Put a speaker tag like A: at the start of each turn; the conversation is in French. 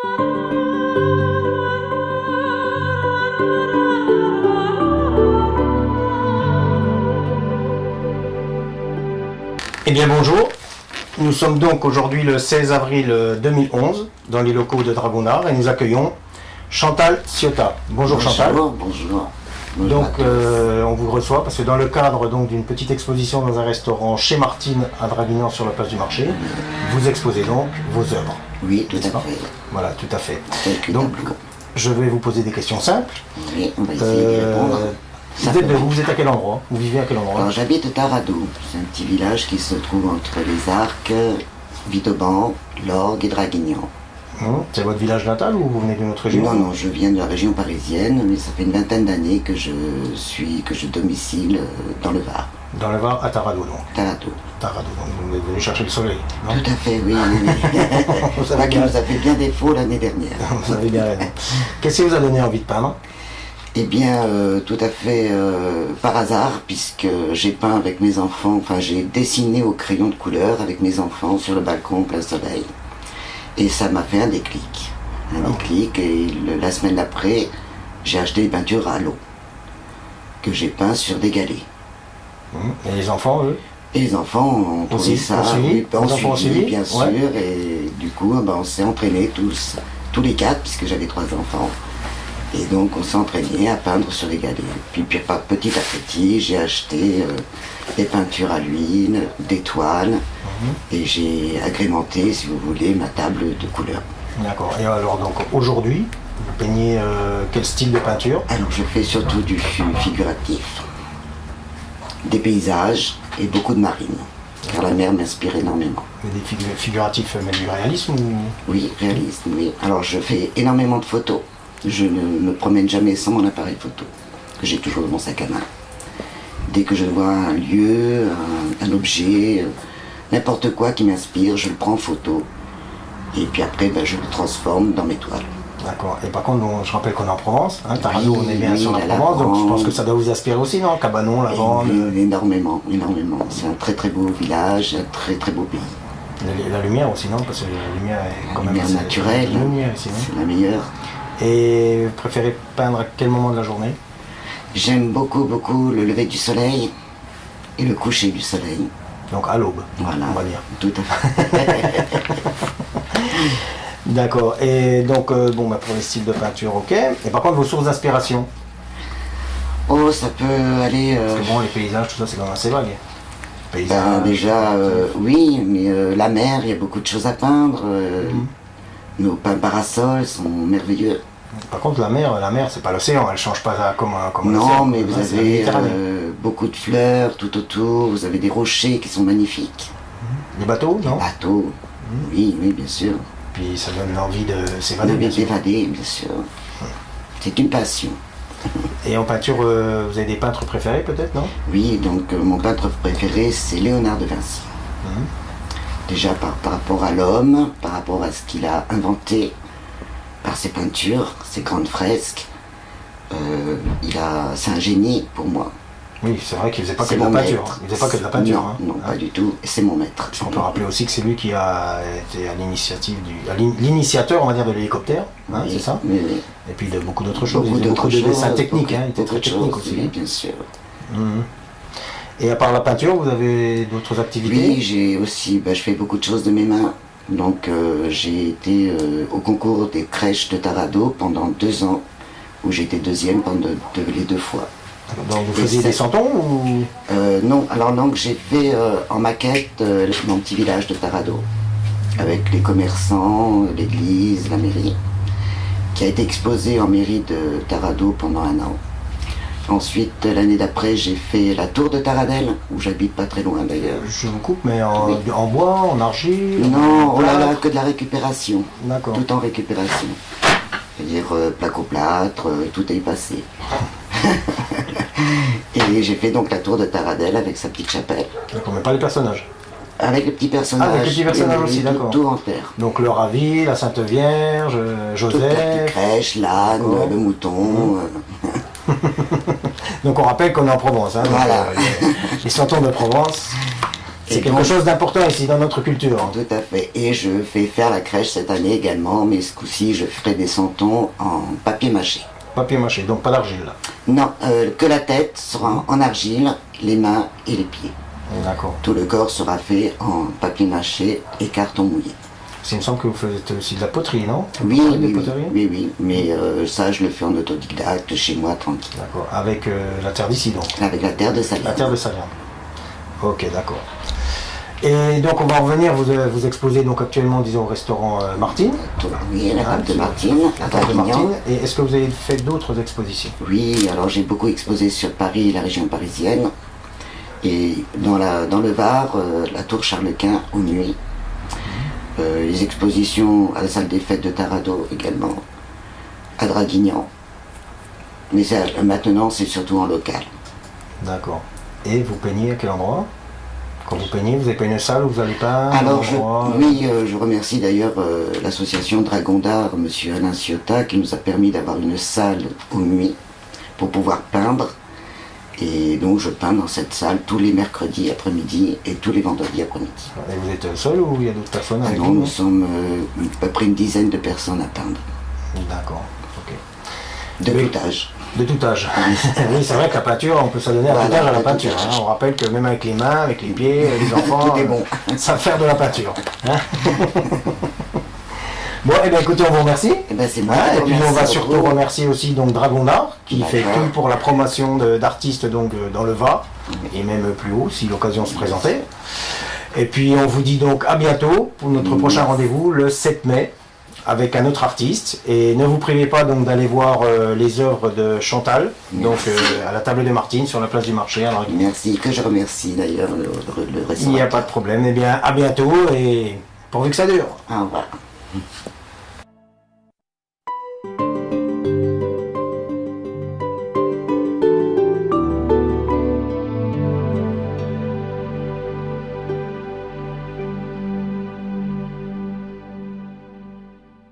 A: Eh bien bonjour, nous sommes donc aujourd'hui le 16 avril 2011 dans les locaux de Dragonard et nous accueillons Chantal Ciotat. Bonjour Chantal.
B: Bonjour.
A: Donc on vous reçoit parce que dans le cadre donc d'une petite exposition dans un restaurant chez Martine à Draguignan sur la place du marché, vous exposez donc vos œuvres.
B: Oui, tout à fait.
A: Voilà, tout à fait.
B: Quelques
A: Donc
B: tableaux.
A: je vais vous poser des questions simples.
B: Oui, on va essayer d'y répondre.
A: Vous êtes à quel endroit? Vous vivez à quel endroit?
B: Alors j'habite Taradot, c'est un petit village qui se trouve entre les Arcs, Villeauban, l'Orgue et Draguignan.
A: C'est votre village natal ou vous venez d'une autre région?
B: Non, je viens de la région parisienne, mais ça fait une vingtaine d'années que je domicile dans le Var.
A: Dans le Var, à Taradot donc.
B: Taradot.
A: Taradot, donc vous êtes venu chercher le soleil, non?
B: Tout à fait, oui. C'est vrai qu'il nous a fait bien défaut l'année dernière.
A: Vous avez bien raison. Qu'est-ce qui vous a donné envie de peindre?
B: Eh bien, tout à fait par hasard, puisque j'ai peint avec mes enfants, enfin j'ai dessiné au crayon de couleur avec mes enfants sur le balcon au plein soleil. Et ça m'a fait un déclic. Et la semaine d'après, j'ai acheté des peintures à l'eau, que j'ai peint sur des galets.
A: Et les enfants, eux?
B: Et les enfants ont trouvé ça,
A: ont suivi,
B: bien sûr, et du coup, on s'est entraînés tous les quatre, puisque j'avais 3 enfants. Et donc on s'est entraîné à peindre sur les galets. Puis petit à petit, j'ai acheté des peintures à l'huile, des toiles, et j'ai agrémenté, si vous voulez, ma table de couleurs.
A: D'accord. Et alors donc aujourd'hui, vous peignez quel style de peinture?
B: Alors je fais surtout du figuratif, des paysages et beaucoup de marine, car la mer m'inspire énormément.
A: Des figuratifs, mais du réalisme ou...
B: Oui, réalisme, oui. Alors je fais énormément de photos. Je ne me promène jamais sans mon appareil photo, que j'ai toujours dans mon sac à main. Dès que je vois un lieu, un objet, n'importe quoi qui m'inspire, je le prends en photo. Et puis après, je le transforme dans mes toiles.
A: D'accord. Et par contre, je rappelle qu'on est en Provence. Taradot, on est bien sur la
B: la
A: Provence, donc je pense que ça doit vous inspirer aussi, non? Cabanon, Lavande.
B: Énormément. C'est un très très beau village, un très très beau pays.
A: La lumière aussi, non? Parce que la lumière est quand même
B: Lumière naturelle,
A: la lumière ici, non?
B: c'est la meilleure.
A: Et vous préférez peindre à quel moment de la journée?
B: J'aime beaucoup le lever du soleil et le coucher du soleil.
A: Donc à l'aube,
B: Voilà,
A: on va dire.
B: tout à fait.
A: D'accord. Et donc, pour les styles de peinture, ok. Et par contre, vos sources d'inspiration?
B: Oh, ça peut aller...
A: Parce que les paysages, tout ça, c'est quand même assez vague. Paysages,
B: déjà, oui, mais la mer, il y a beaucoup de choses à peindre. Nos parasols sont merveilleux.
A: Par contre, la mer, c'est pas l'océan, elle change pas comme un
B: Non,
A: océan.
B: mais vous avez beaucoup de fleurs tout autour, vous avez des rochers qui sont magnifiques.
A: Les bateaux, non?
B: Des bateaux, oui, bien sûr.
A: Puis ça donne l'envie de s'évader.
B: D'évader, bien sûr. C'est une passion.
A: Et en peinture, vous avez des peintres préférés peut-être, non?
B: Oui, donc mon peintre préféré, c'est Léonard de Vinci. Déjà par rapport à l'homme, par rapport à ce qu'il a inventé par ses peintures, ses grandes fresques, c'est un génie pour moi.
A: Oui, c'est vrai qu'il faisait pas que de la peinture. Il faisait pas que de la peinture.
B: Non, pas du tout. C'est mon maître.
A: On peut rappeler aussi que c'est lui qui a été à l'initiateur, on va dire, de l'hélicoptère, c'est ça?
B: Oui.
A: Et puis de beaucoup d'autres choses. Il faisait beaucoup de dessins techniques, il était très technique aussi.
B: Oui, bien sûr.
A: Et à part la peinture, vous avez d'autres activités?
B: Oui, j'ai aussi, je fais beaucoup de choses de mes mains. Donc j'ai été au concours des crèches de Taradot pendant 2 ans, où j'ai été deuxième les 2 fois.
A: Donc vous faisiez des santons ou...
B: Non, alors donc j'ai fait en maquette mon petit village de Taradot, avec les commerçants, l'église, la mairie, qui a été exposé en mairie de Taradot pendant 1 an. Ensuite, l'année d'après, j'ai fait la tour de Taradel, où j'habite pas très loin d'ailleurs.
A: Je vous coupe, mais en bois, en argile?
B: Non, oh là là, que de la récupération.
A: D'accord.
B: Tout en récupération. C'est-à-dire placo-plâtre, tout est passé. Et j'ai fait donc la tour de Taradel avec sa petite chapelle.
A: D'accord, mais pas les personnages?
B: Avec les petits personnages.
A: Ah, avec les petits personnages aussi, d'accord.
B: Tout en terre.
A: Donc le Ravi, la Sainte Vierge,
B: Toute la
A: Joseph.
B: crèche, l'âne, le mouton.
A: Donc on rappelle qu'on est en Provence.
B: Voilà.
A: Les santons de Provence. C'est
B: Et
A: quelque
B: donc-
A: chose d'important ici dans notre culture. Hein.
B: Tout à fait. Et je vais faire la crèche cette année également, mais ce coup-ci, je ferai des santons en papier mâché.
A: Papier mâché, donc pas d'argile là.
B: Non, que la tête sera en argile, les mains et les pieds.
A: D'accord.
B: Tout le corps sera fait en papier mâché et carton mouillé.
A: Il me semble que vous faites aussi de la poterie, non?
B: Oui,
A: Vous faites des
B: oui, oui,
A: poteries
B: oui, oui, mais ça, je le fais en autodidacte, chez moi, tranquille.
A: D'accord. Avec la terre d'ici donc.
B: Avec la terre de Salière.
A: La terre de Salierne. Ok, d'accord. Et donc on va en revenir, vous exposez donc actuellement, disons, au restaurant Martine.
B: Oui, la table de Martine,
A: La
B: à
A: table de
B: Draguignan.
A: Martine. Et est-ce que vous avez fait d'autres expositions?
B: Oui, alors j'ai beaucoup exposé sur Paris et la région parisienne. Et dans le Var, la tour Charles-Quint aux nuits. Les expositions à la salle des fêtes de Tarado également, à Draguignan. Mais maintenant, c'est surtout en local.
A: D'accord. Et vous peignez à quel endroit? Quand vous peignez, vous n'avez pas une salle où vous allez pas
B: Alors, je remercie d'ailleurs l'association Dragon d'Art, monsieur Alain Ciotat, qui nous a permis d'avoir une salle aux nuits pour pouvoir peindre. Et donc, je peins dans cette salle tous les mercredis après-midi et tous les vendredis après-midi.
A: Et vous êtes seul ou il y a d'autres personnes
B: Ah
A: avec
B: non,
A: vous?
B: nous sommes à peu près une dizaine de personnes à peindre,
A: D'accord. Ok.
B: de
A: Oui.
B: tout âge.
A: De tout âge. Oui, c'est vrai que la peinture, on peut s'adonner à tout
B: Voilà,
A: âge à la
B: à tout
A: peinture.
B: âge.
A: Hein. On rappelle que même avec les mains, avec les pieds, les enfants,
B: Tout est bon.
A: savent faire de la peinture. Hein. Bon, et bien écoutez, on vous remercie.
B: Eh ben, c'est moi.
A: Hein,
B: qui
A: et puis on
B: remercie
A: va surtout
B: beaucoup.
A: remercier aussi donc Dragon d'Art qui fait
B: D'accord.
A: tout pour la promotion d'artistes donc dans le Var et même plus haut si l'occasion se présentait. Et puis on vous dit donc à bientôt pour notre prochain rendez-vous le 7 mai avec un autre artiste et ne vous privez pas donc d'aller voir les œuvres de Chantal donc à la table de Martine sur la place du marché à Draguignan.
B: Merci, que je remercie d'ailleurs le
A: Il n'y a
B: restaurant.
A: pas de problème. Eh bien à bientôt et pourvu que ça dure.
B: Au revoir.